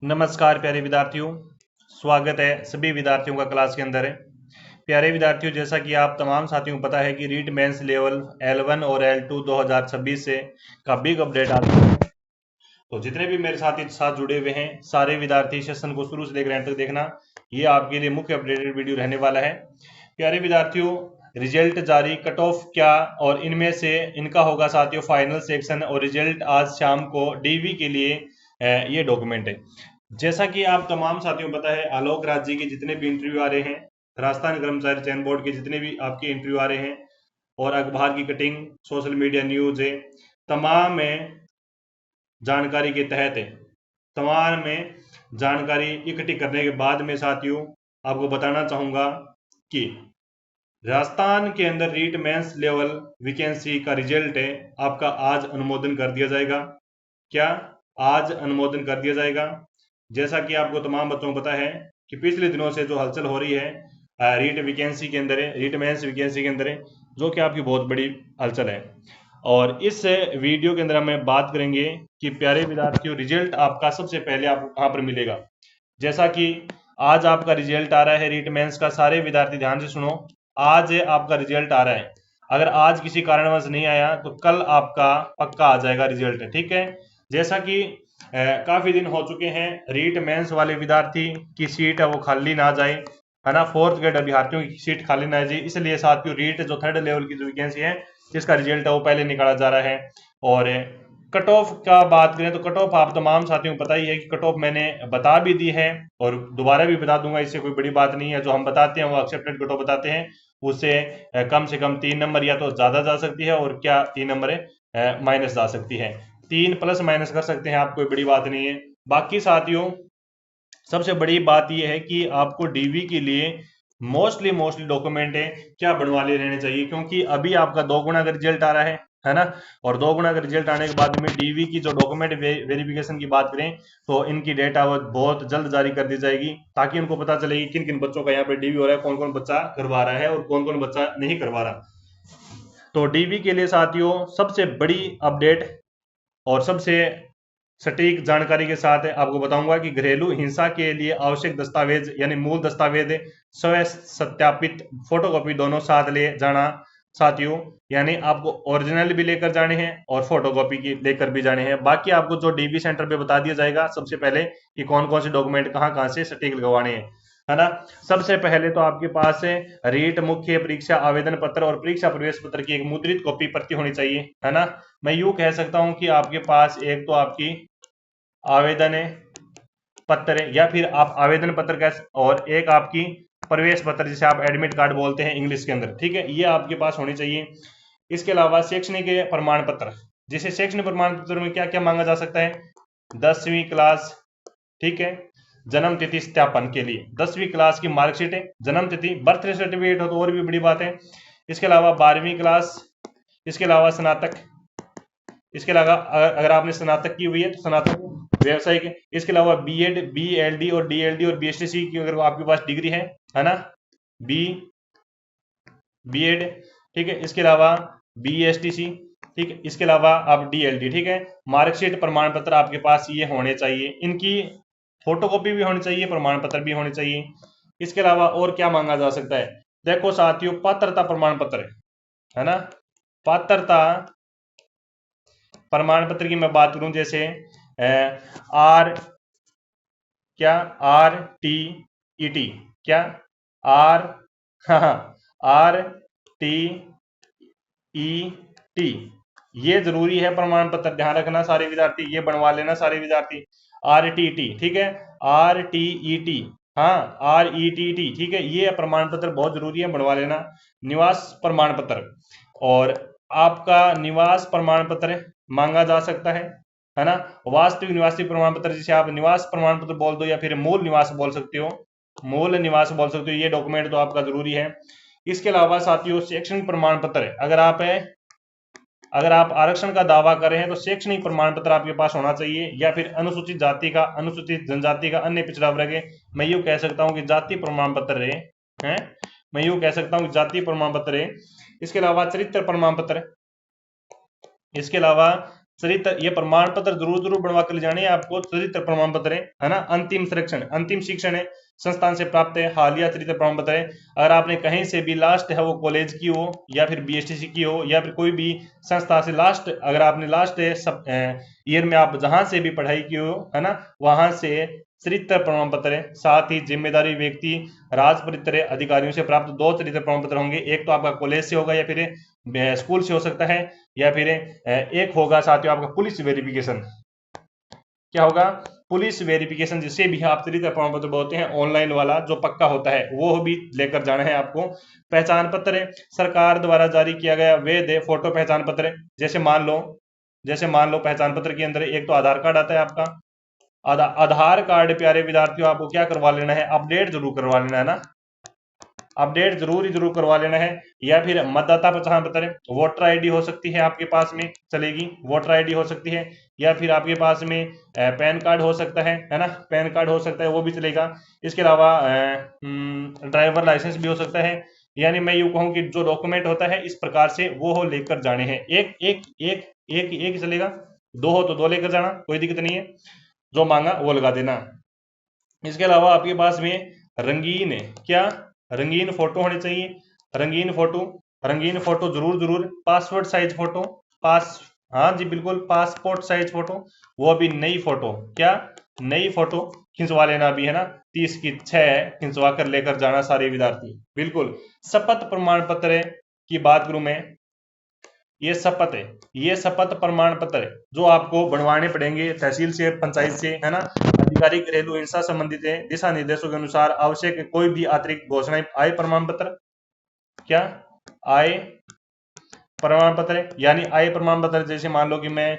नमस्कार प्यारे विद्यार्थियों। स्वागत है सभी विद्यार्थियों का क्लास के अंदर है। प्यारे विद्यार्थियों, जैसा कि आप तमाम साथियों को पता है कि रीट मेंस लेवल L1 और L2 2026 से का बिग अपडेट आ चुका है। तो जितने भी मेरे साथी साथ जुड़े हुए हैं, सारे विद्यार्थी सेशन को शुरू से लेकर एंड तक देखना। ये आपके लिए मुख्य अपडेटेड वीडियो रहने वाला है। प्यारे विद्यार्थियों, रिजल्ट जारी, कट ऑफ क्या और इनमें से इनका होगा साथियों फाइनल सेक्शन, और रिजल्ट आज शाम को डीवी के लिए ये डॉक्यूमेंट है। जैसा कि आप तमाम साथियों को पता है, आलोक राज जी के जितने भी इंटरव्यू आ रहे हैं, राजस्थान कर्मचारी चयन बोर्ड के जितने भी आपके इंटरव्यू आ रहे हैं, और अखबार की कटिंग, सोशल मीडिया न्यूज है, तमाम में जानकारी के तहत है। तमाम में जानकारी इकट्ठी करने के बाद में साथियों आपको बताना चाहूंगा कि राजस्थान के अंदर रीट मेंस लेवल वैकेंसी का रिजल्ट है आपका आज अनुमोदन कर दिया जाएगा। क्या आज अनुमोदन कर दिया जाएगा? जैसा कि आपको तमाम बच्चों को पता है कि पिछले दिनों से जो हलचल हो रही है रीट वैकेंसी के अंदर है, रीट मेंस वैकेंसी के अंदर है, जो कि आपकी बहुत बड़ी हलचल है। और इस वीडियो के अंदर हम बात करेंगे कि प्यारे विद्यार्थियों, रिजल्ट आपका सबसे पहले आपको कहाँ पर मिलेगा। जैसा कि आज आपका रिजल्ट आ रहा है रीट मेंस का, सारे विद्यार्थी ध्यान से सुनो। आज आपका रिजल्ट आ रहा है। अगर आज किसी कारणवश नहीं आया तो कल आपका पक्का आ जाएगा रिजल्ट, ठीक है। जैसा कि काफी दिन हो चुके हैं, रीट मेंस वाले विद्यार्थी की सीट है वो खाली ना जाए, है ना, फोर्थ ग्रेड अभ्यर्थियों की सीट खाली ना जाए, इसलिए साथियों रीट जो थर्ड लेवल की जो वैकेंसी है जिसका रिजल्ट है वो पहले निकाला जा रहा है। और कट ऑफ का बात करें तो कट ऑफ आप तमाम साथियों को पता ही है कि कट ऑफ मैंने बता भी दी है और दोबारा भी बता दूंगा, इससे कोई बड़ी बात नहीं है। जो हम बताते हैं वो एक्सेप्टेड कट ऑफ बताते हैं, उससे कम से कम 3 नंबर या तो ज्यादा जा सकती है, और क्या 3 नंबर माइनस जा सकती है। 3 प्लस माइनस कर सकते हैं आप, कोई बड़ी बात नहीं है। बाकी साथियों सबसे बड़ी बात यह है कि आपको डीवी के लिए मोस्टली डॉक्यूमेंट है क्या बनवा ले रहने चाहिए, क्योंकि अभी आपका 2 गुना का रिजल्ट आ रहा है ना। और 2 गुना का रिजल्ट आने के बाद में डीवी की जो डॉक्यूमेंट वेरिफिकेशन की बात करें तो इनकी डेटा वो बहुत जल्द जारी कर दी जाएगी, ताकि उनको पता चले कि किन किन बच्चों का यहाँ पे डीवी हो रहा है, कौन कौन बच्चा करवा रहा है और कौन कौन बच्चा नहीं करवा रहा। तो डीवी के लिए साथियों सबसे बड़ी अपडेट और सबसे सटीक जानकारी के साथ आपको बताऊंगा कि घरेलू हिंसा के लिए आवश्यक दस्तावेज यानी मूल दस्तावेज स्व सत्यापित फोटोकॉपी दोनों साथ ले जाना साथियों, यानी आपको ओरिजिनल भी लेकर जाने हैं और फोटोकॉपी की लेकर भी जाने हैं। बाकी आपको जो डीबी सेंटर पे बता दिया जाएगा सबसे पहले कि कौन कौन से डॉक्यूमेंट कहाँ कहाँ से सटीक लगवाने हैं, है ना। सबसे पहले तो आपके पास रीट मुख्य परीक्षा आवेदन पत्र और परीक्षा प्रवेश पत्र की एक मुद्रित कॉपी प्रति होनी चाहिए, है ना। मैं यूं कह सकता हूं कि आपके पास एक तो आपकी आवेदन पत्र या फिर आप आवेदन पत्र कैसे, और एक आपकी प्रवेश पत्र जिसे आप एडमिट कार्ड बोलते हैं इंग्लिश के अंदर, ठीक है, ये आपके पास होनी चाहिए। इसके अलावा शैक्षणिक प्रमाण पत्र, जिसे शैक्षणिक प्रमाण पत्र में क्या क्या मांगा जा सकता है, 10वीं क्लास, ठीक है, जन्म तिथि सत्यापन के लिए 10वीं क्लास की मार्कशीट है, जन्म तिथि, बर्थ सर्टिफिकेट हो तो और भी बड़ी बात है। इसके अलावा 12वीं क्लास, इसके अलावा स्नातक, इसके अलावा अगर आपने स्नातक की हुई है तो स्नातक व्यवसायिक, इसके अलावा बीएड, बीएलडी और डीएलडी और बीएसटीसी की अगर आपके पास डिग्री है ना, बी बीएड, ठीक है, इसके अलावा बीएसटीसी, ठीक है, इसके अलावा आप डीएलडी, ठीक है, मार्कशीट प्रमाण पत्र आपके पास ये होने चाहिए। इनकी फोटोकॉपी भी होनी चाहिए, प्रमाण पत्र भी होने चाहिए। इसके अलावा और क्या मांगा जा सकता है, देखो साथियों, पात्रता प्रमाण पत्र है ना, पात्रता प्रमाण पत्र की मैं बात करूं, जैसे आर क्या आर टी ई टी, क्या R R T E T, ये जरूरी है प्रमाण पत्र, ध्यान रखना सारे विद्यार्थी, ये बनवा लेना सारे विद्यार्थी। आर टी टी, ठीक है, आर टी ई टी, हाँ आर ई टी टी, ठीक है, ये प्रमाण पत्र बहुत जरूरी है, बनवा लेना। निवास प्रमाण पत्र, और आपका निवास प्रमाण पत्र मांगा जा सकता है ना। वास्तविक निवासी प्रमाण पत्र, जिसे आप निवास प्रमाण पत्र बोल दो या फिर मूल निवास बोल सकते हो, मूल निवास बोल सकते हो, ये डॉक्यूमेंट तो आपका जरूरी है। इसके अलावा साथियों शैक्षणिक प्रमाण पत्र, अगर आप आरक्षण का दावा कर रहे हैं तो शैक्षणिक प्रमाण पत्र आपके पास होना चाहिए, या फिर अनुसूचित जाति का, अनुसूचित जनजाति का, अन्य पिछड़ा वर्ग है, मैं यूं कह सकता हूं कि जाति प्रमाण पत्र है, मैं यूं कह सकता हूं कि जाति प्रमाण पत्र है। इसके अलावा चरित्र प्रमाण पत्र, इसके अलावा चरित्र, ये प्रमाण पत्र जरूर जरूर बनवा कर ले जाने हैं आपको। चरित्र प्रमाण पत्र है ना। अंतिम शिक्षण, अंतिम शिक्षण है संस्थान से प्राप्त है, हालिया चरित्र प्रमाण पत्र है। अगर आपने कहीं से भी लास्ट है वो कॉलेज की हो या फिर बीएसटीसी की हो या फिर कोई भी संस्था से लास्ट, अगर आपने लास्ट सब ईयर में आप जहां से भी पढ़ाई की हो है ना, वहां से चरित्र प्रमाण पत्र है। साथ ही जिम्मेदारी व्यक्ति राजपरित्र अधिकारियों से प्राप्त 2 चरित्र प्रमाण पत्र होंगे। एक तो आपका कॉलेज से होगा या फिर स्कूल से हो सकता है, या फिर एक होगा साथियों आपका पुलिस वेरिफिकेशन। क्या होगा? पुलिस वेरिफिकेशन, जिससे भी आप चरित्र प्रमाण पत्र बोलते हैं, ऑनलाइन वाला जो पक्का होता है वो भी लेकर जाना है आपको। पहचान पत्र सरकार द्वारा जारी किया गया वैध फोटो पहचान पत्र। जैसे मान लो पहचान पत्र के अंदर एक तो आधार कार्ड आता है आपका। आधार कार्ड प्यारे विद्यार्थियों आपको क्या करवा लेना है? अपडेट जरूर करवा लेना है ना, अपडेट जरूर करवा लेना है। या फिर मतदाता पहचान पत्र, वोटर आईडी हो सकती है आपके पास में, चलेगी, वोटर आईडी हो सकती है। या फिर आपके पास में पैन कार्ड हो सकता है ना, पैन कार्ड हो सकता है, वो भी चलेगा। इसके अलावा ड्राइवर लाइसेंस भी हो सकता है। यानी मैं यूं कहूं कि जो डॉक्यूमेंट होता है इस प्रकार से वो हो लेकर जाने हैं। एक एक एक एक एक चलेगा, 2 हो तो 2 लेकर जाना, कोई दिक्कत नहीं है, जो मांगा वो लगा देना। इसके अलावा आपके पास में रंगीन, क्या रंगीन फोटो होनी चाहिए। रंगीन फोटो जरूर, पासपोर्ट साइज फोटो, हाँ जी बिल्कुल, पासपोर्ट साइज फोटो, वो भी नई फोटो, क्या नई फोटो खिंचवा लेना भी है ना। 30 की 6 खिंचवा कर लेकर जाना सारे विद्यार्थी, बिल्कुल। शपथ प्रमाण पत्र की बात करूं मैं, ये शपथ प्रमाण पत्र जो आपको बनवाने पड़ेंगे तहसील से, पंचायत से, है ना। अधिकारी घरेलू हिंसा संबंधित दिशा निर्देशों के अनुसार आवश्यक कोई भी अतिरिक्त घोषणाएं, आय प्रमाण पत्र, क्या आय प्रमाण पत्र, यानी आय प्रमाण पत्र। जैसे मान लो कि मैं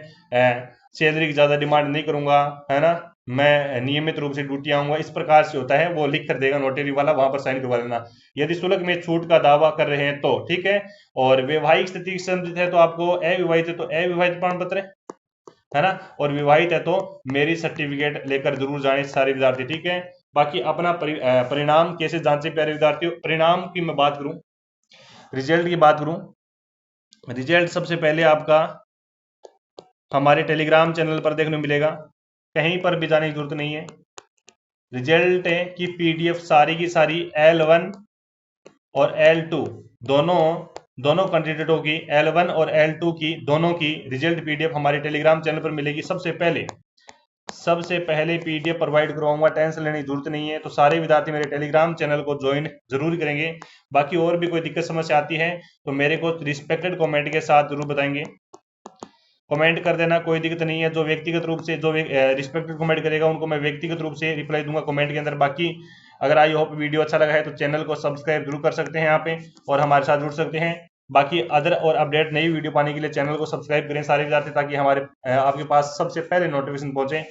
सैलरी की ज्यादा डिमांड नहीं करूंगा, है ना, मैं नियमित रूप से ड्यूटी आऊंगा, इस प्रकार से होता है, वो लिख कर देगा नोटरी वाला, वहां पर साइन करवा लेना। यदि शुल्क में छूट का दावा कर रहे हैं तो ठीक है। और वैवाहिक स्थिति संबंधित है तो आपको, अविवाहित है तो अविवाहित प्रमाण पत्र है ना, और विवाहित है तो मैरिज सर्टिफिकेट लेकर जरूर जाए सारे विद्यार्थी, ठीक है। बाकी अपना परिणाम कैसे जांचे प्यारे विद्यार्थियों? परिणाम की मैं बात करूं, रिजल्ट की बात करूं, रिजल्ट सबसे पहले आपका हमारे टेलीग्राम चैनल पर देखने को मिलेगा, कहीं पर भी जाने की जरूरत नहीं है। रिजल्ट की पीडीएफ सारी की सारी L1 और L2 दोनों कैंडिडेटों की, L1 और L2 की दोनों की रिजल्ट पीडीएफ हमारे टेलीग्राम चैनल पर मिलेगी। सबसे पहले पीडीएफ प्रोवाइड करवाऊंगा, टेंशन लेने की जरूरत नहीं है। तो सारे विद्यार्थी मेरे टेलीग्राम चैनल को ज्वाइन जरूर करेंगे। बाकी और भी कोई दिक्कत समस्या आती है तो मेरे को रिस्पेक्टेड कमेंट के साथ जरूर बताएंगे, कमेंट कर देना, कोई दिक्कत नहीं है। जो व्यक्तिगत रूप से जो रिस्पेक्टेड कमेंट करेगा उनको मैं व्यक्तिगत रूप से रिप्लाई दूंगा कमेंट के अंदर। बाकी अगर आई होप वीडियो अच्छा लगा है तो चैनल को सब्सक्राइब जरूर कर सकते हैं यहाँ पे, और हमारे साथ जुड़ सकते हैं। बाकी अदर और अपडेट नई वीडियो पाने के लिए चैनल को सब्सक्राइब करें सारे विद्यार्थी, ताकि हमारे आपके पास सबसे पहले नोटिफिकेशन पहुंचे।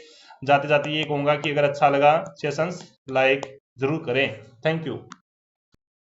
जाते जाते ये कहूंगा कि अगर अच्छा लगा सेशंस लाइक जरूर करें। Thank you.